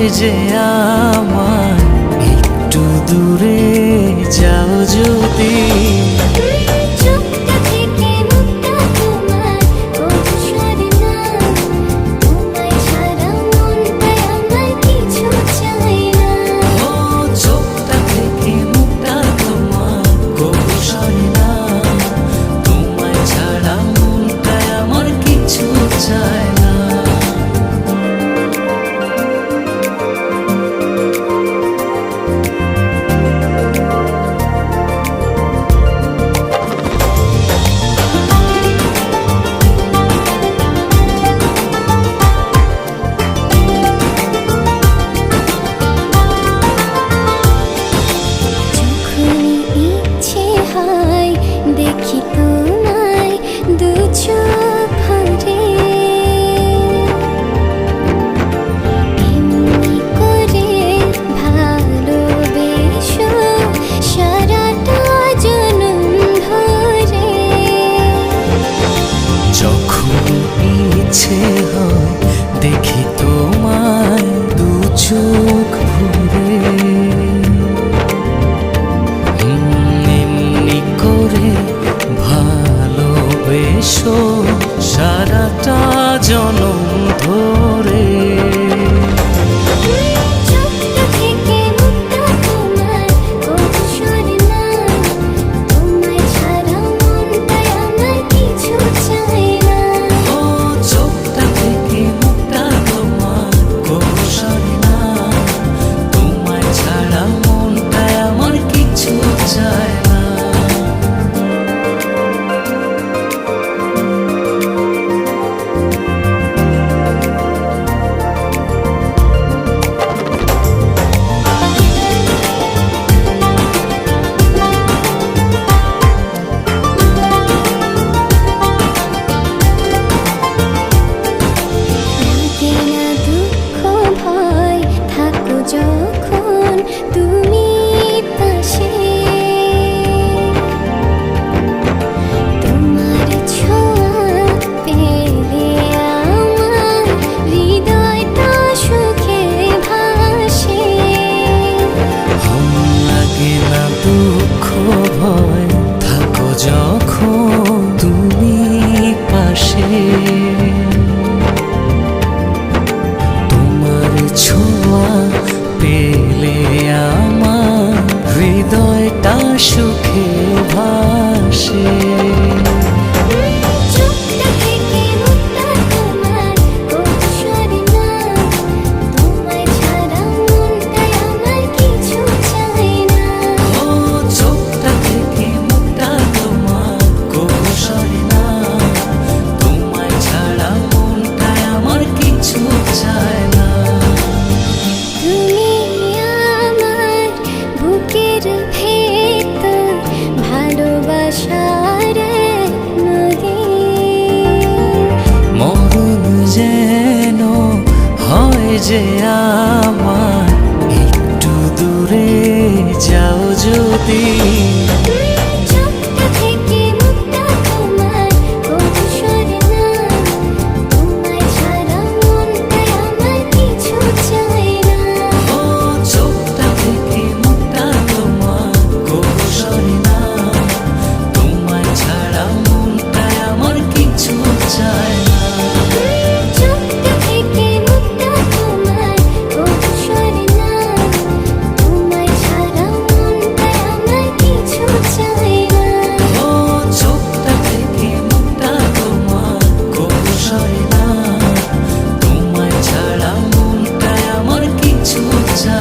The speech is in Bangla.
হয় যে আমার একটু দূরে যাও যদি। দেখি তোমায় দু চোখ ভরে, এমনি করে ভালোবেসো সারাটা জনম ধরে। যখন ইচ্ছে হয় দেখি তোমায় দু চোখ ভরে, ভালোবেসো সারাটা জনম ধরে। যখন তুমি পাশে, তোমার ছোঁয়া পেলে আমার হৃদয়টা সুখে ভাসে। লাগে না দুঃখ ভয় থাকো যখন তুমি পাশে, তোমার ছোঁয়া পেলে আমার হৃদয়টা সুখে ভাসে। মরণ যেন হয় যে আমার একটু দূরে যাও যদি। তোমায় ছাড়া মনটায় আমার কিছু চায়।